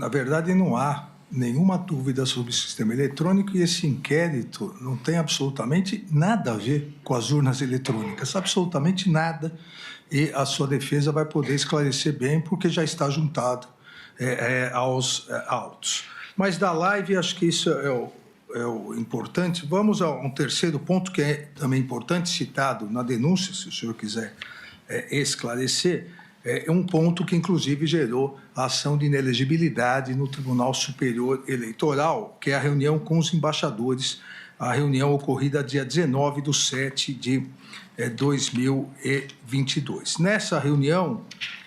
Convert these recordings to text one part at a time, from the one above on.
Na verdade, não há nenhuma dúvida sobre o sistema eletrônico e esse inquérito não tem absolutamente nada a ver com as urnas eletrônicas, absolutamente nada, e a sua defesa vai poder esclarecer bem porque já está juntado aos autos. Mas da live, acho que isso é o importante. Vamos a um terceiro ponto que é também importante, citado na denúncia, se o senhor quiser esclarecer. É um ponto que, inclusive, gerou a ação de inelegibilidade no Tribunal Superior Eleitoral, que é a reunião com os embaixadores, a reunião ocorrida dia 19/7/2022. Nessa reunião,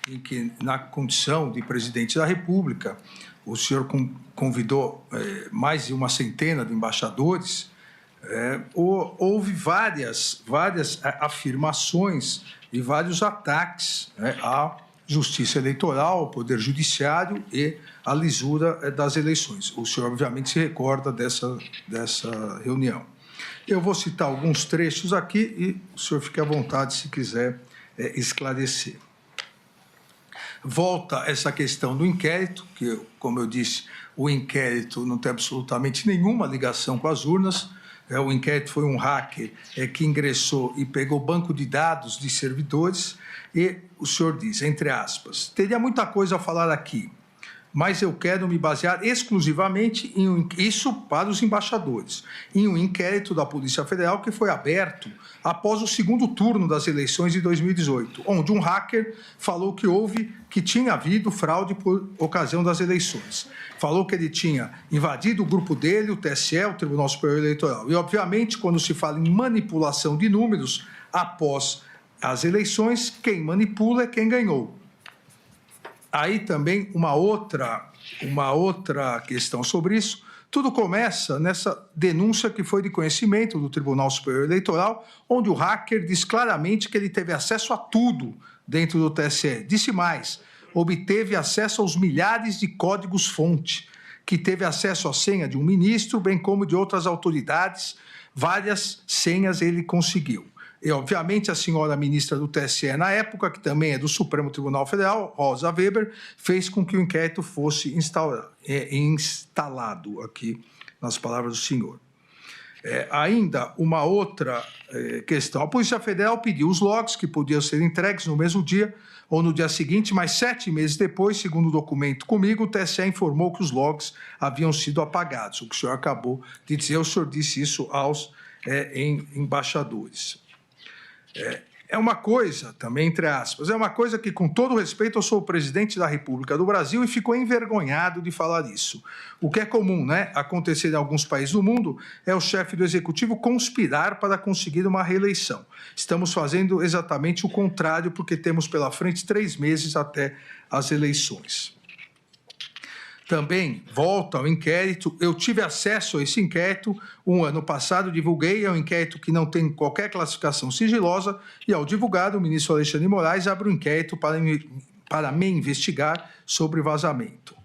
em que, na condição de presidente da República, o senhor convidou mais de uma centena de embaixadores, houve várias afirmações e vários ataques à justiça eleitoral, ao poder judiciário e à lisura das eleições. O senhor, obviamente, se recorda dessa reunião. Eu vou citar alguns trechos aqui e o senhor fique à vontade se quiser esclarecer. Volta essa questão do inquérito, que, como eu disse, o inquérito não tem absolutamente nenhuma ligação com as urnas. O inquérito foi um hacker que ingressou e pegou banco de dados de servidores e o senhor diz, entre aspas, teria muita coisa a falar aqui, mas eu quero me basear exclusivamente isso para os embaixadores, em um inquérito da Polícia Federal que foi aberto após o segundo turno das eleições de 2018, onde um hacker falou que tinha havido fraude por ocasião das eleições. Falou que ele tinha invadido o grupo dele, o TSE, o Tribunal Superior Eleitoral. E, obviamente, quando se fala em manipulação de números após as eleições, quem manipula é quem ganhou. Aí também uma outra questão sobre isso. Tudo começa nessa denúncia que foi de conhecimento do Tribunal Superior Eleitoral, onde o hacker diz claramente que ele teve acesso a tudo dentro do TSE. Disse mais, obteve acesso aos milhares de códigos-fonte, que teve acesso à senha de um ministro, bem como de outras autoridades, várias senhas ele conseguiu. E, obviamente, a senhora ministra do TSE, na época, que também é do Supremo Tribunal Federal, Rosa Weber, fez com que o inquérito fosse instalado aqui, nas palavras do senhor. Ainda uma outra questão. A Polícia Federal pediu os logs, que podiam ser entregues no mesmo dia ou no dia seguinte, mas 7 meses depois, segundo o documento comigo, o TSE informou que os logs haviam sido apagados. O que o senhor acabou de dizer, o senhor disse isso aos embaixadores. É uma coisa, também entre aspas, é uma coisa que, com todo respeito, eu sou o presidente da República do Brasil e fico envergonhado de falar isso. O que é comum, acontecer em alguns países do mundo é o chefe do executivo conspirar para conseguir uma reeleição. Estamos fazendo exatamente o contrário, porque temos pela frente 3 meses até as eleições. Também, volta ao inquérito, eu tive acesso a esse inquérito um ano passado, divulguei, é um inquérito que não tem qualquer classificação sigilosa, e ao divulgar, o ministro Alexandre de Moraes abre um inquérito para me investigar sobre vazamento.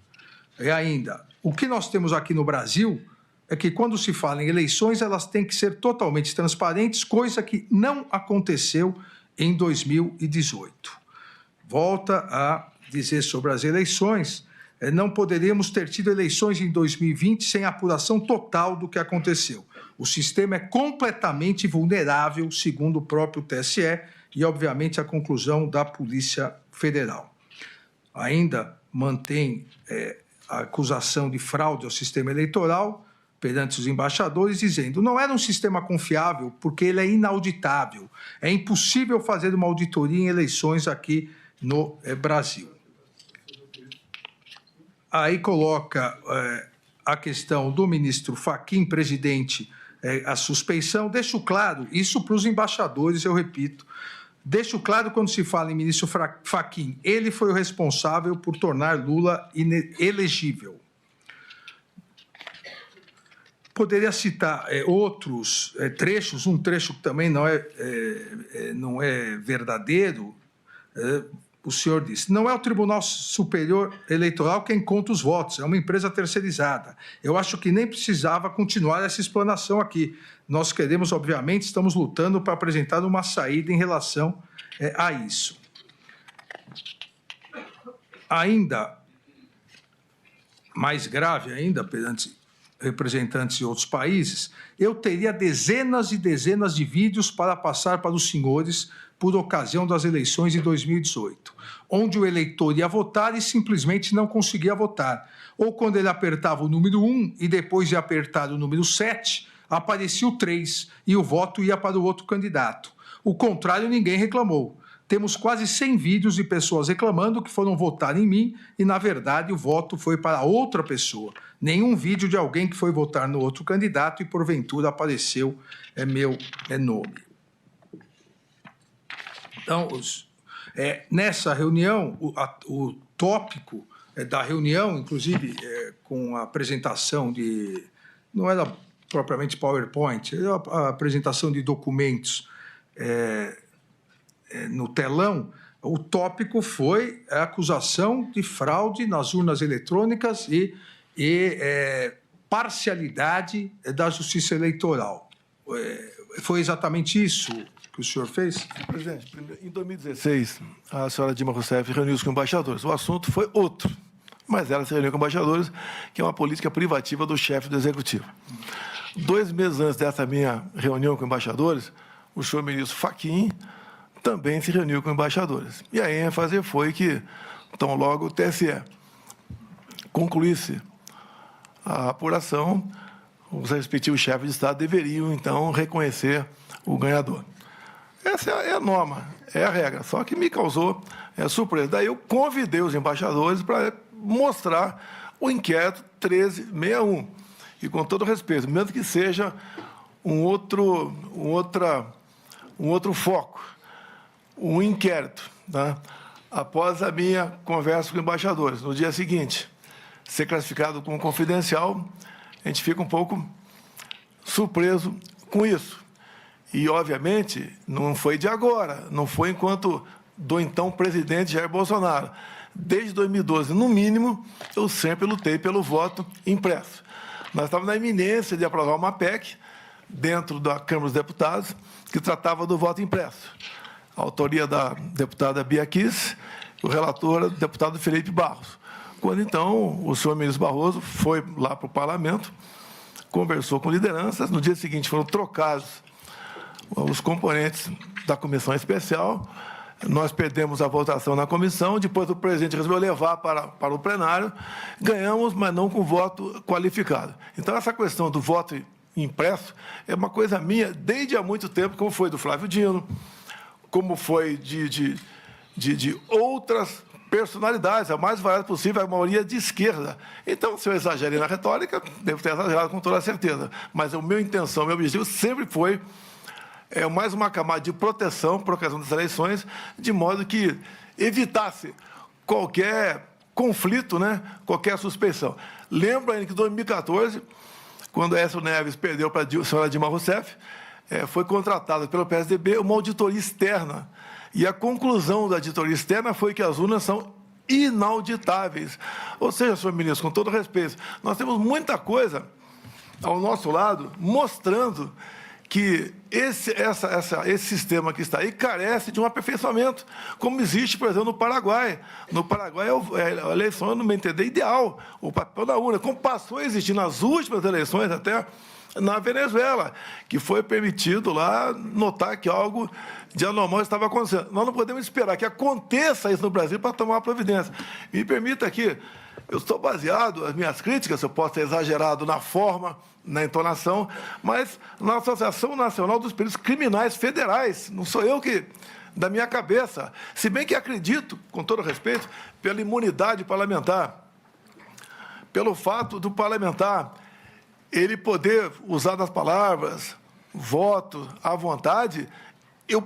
E ainda, o que nós temos aqui no Brasil é que quando se fala em eleições, elas têm que ser totalmente transparentes, coisa que não aconteceu em 2018. Volta a dizer sobre as eleições, não poderíamos ter tido eleições em 2020 sem apuração total do que aconteceu. O sistema é completamente vulnerável, segundo o próprio TSE, e, obviamente, a conclusão da Polícia Federal. Ainda mantém a acusação de fraude ao sistema eleitoral perante os embaixadores, dizendo não era um sistema confiável porque ele é inauditável. É impossível fazer uma auditoria em eleições aqui no Brasil. Aí coloca a questão do ministro Fachin, presidente, a suspeição. Deixo claro, isso para os embaixadores, eu repito, deixo claro quando se fala em ministro Fachin, ele foi o responsável por tornar Lula inelegível. Poderia citar outros trechos, um trecho que também não é verdadeiro. O senhor disse, não é o Tribunal Superior Eleitoral quem conta os votos, é uma empresa terceirizada. Eu acho que nem precisava continuar essa explanação aqui. Nós queremos, obviamente, estamos lutando para apresentar uma saída em relação a isso. Ainda mais grave ainda, perante representantes de outros países, eu teria dezenas e dezenas de vídeos para passar para os senhores por ocasião das eleições de 2018, onde o eleitor ia votar e simplesmente não conseguia votar. Ou quando ele apertava o número 1 e depois de apertar o número 7, aparecia o 3 e o voto ia para o outro candidato. O contrário, ninguém reclamou. Temos quase 100 vídeos de pessoas reclamando que foram votar em mim e, na verdade, o voto foi para outra pessoa. Nenhum vídeo de alguém que foi votar no outro candidato e, porventura, apareceu meu nome. Então, nessa reunião, o tópico da reunião, inclusive com a apresentação de... Não era propriamente PowerPoint, era a apresentação de documentos no telão. O tópico foi a acusação de fraude nas urnas eletrônicas e parcialidade da Justiça Eleitoral. Foi exatamente isso que o senhor fez? Presidente, em 2016, a senhora Dilma Rousseff reuniu-se com embaixadores. O assunto foi outro, mas ela se reuniu com embaixadores, que é uma política privativa do chefe do Executivo. 2 meses antes dessa minha reunião com embaixadores, o senhor ministro Fachin também se reuniu com embaixadores. E a ênfase foi que, tão logo o TSE concluísse a apuração, os respectivos chefes de Estado deveriam, então, reconhecer o ganhador. Essa é a norma, é a regra, só que me causou surpresa. Daí eu convidei os embaixadores para mostrar o inquérito 1361. E, com todo respeito, mesmo que seja um outro foco, um inquérito, tá? Após a minha conversa com embaixadores, no dia seguinte, ser classificado como confidencial, a gente fica um pouco surpreso com isso. E, obviamente, não foi de agora, não foi enquanto do então presidente Jair Bolsonaro. Desde 2012, no mínimo, eu sempre lutei pelo voto impresso. Nós estávamos na iminência de aprovar uma PEC dentro da Câmara dos Deputados que tratava do voto impresso. A autoria da deputada Bia Kiss, o relator, o deputado Felipe Barros. Quando, então, o senhor ministro Barroso foi lá para o parlamento, conversou com lideranças, no dia seguinte foram trocados os componentes da comissão especial, nós perdemos a votação na comissão, depois o presidente resolveu levar para o plenário, ganhamos, mas não com voto qualificado. Então, essa questão do voto impresso é uma coisa minha desde há muito tempo, como foi do Flávio Dino, como foi de outras personalidades, a mais variada possível, a maioria de esquerda. Então, se eu exagerei na retórica, devo ter exagerado com toda certeza. Mas a minha intenção, meu objetivo sempre foi mais uma camada de proteção por ocasião das eleições, de modo que evitasse qualquer conflito, né, qualquer suspeição. Lembro ainda que em 2014, quando Aécio Neves perdeu para a senhora Dilma Rousseff, foi contratada pelo PSDB uma auditoria externa. E a conclusão da auditoria externa foi que as urnas são inauditáveis. Ou seja, senhor ministro, com todo respeito, nós temos muita coisa ao nosso lado mostrando que esse sistema que está aí carece de um aperfeiçoamento, como existe, por exemplo, no Paraguai. No Paraguai, a eleição, no meu entender, ideal, o papel da urna, como passou a existir nas últimas eleições, até na Venezuela, que foi permitido lá notar que algo de anormal estava acontecendo. Nós não podemos esperar que aconteça isso no Brasil para tomar providência. Me permita aqui, eu estou baseado, as minhas críticas, eu posso ter exagerado na forma, na entonação, mas na Associação Nacional dos Peritos Criminais Federais, não sou eu que, da minha cabeça, se bem que acredito, com todo respeito, pela imunidade parlamentar, pelo fato do parlamentar ele poder usar das palavras, voto, à vontade, eu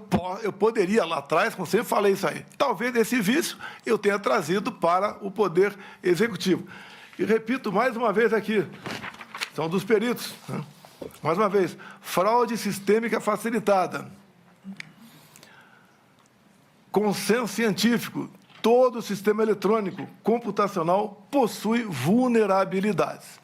poderia lá atrás, como sempre falei isso aí, talvez esse vício eu tenha trazido para o Poder Executivo. E repito mais uma vez aqui, são dos peritos, né? Mais uma vez, fraude sistêmica facilitada, consenso científico, todo o sistema eletrônico computacional possui vulnerabilidades.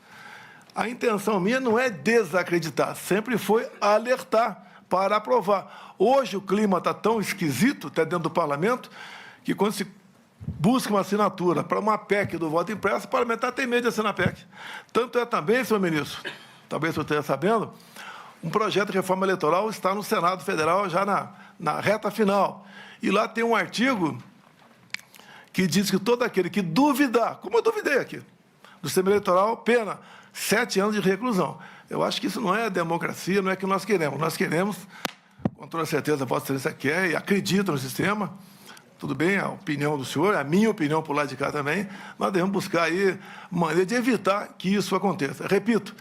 A intenção minha não é desacreditar, sempre foi alertar para aprovar. Hoje o clima está tão esquisito, até dentro do parlamento, que quando se busca uma assinatura para uma PEC do voto impresso, o parlamentar tem medo de assinar a PEC. Tanto é também, senhor ministro, talvez você esteja sabendo, um projeto de reforma eleitoral está no Senado Federal já na reta final. E lá tem um artigo que diz que todo aquele que duvidar, como eu duvidei aqui, do sistema eleitoral, pena 7 anos de reclusão. Eu acho que isso não é democracia, não é o que nós queremos. Nós queremos, com toda certeza, a Vossa Excelência quer e acredita no sistema. Tudo bem, a opinião do senhor, a minha opinião por lá de cá também, nós devemos buscar aí maneira de evitar que isso aconteça. Repito,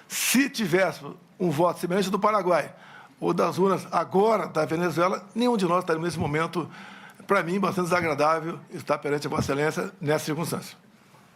se tivéssemos um voto semelhante do Paraguai ou das urnas agora da Venezuela, nenhum de nós estaria nesse momento, para mim, bastante desagradável estar perante a Vossa Excelência nessa circunstância.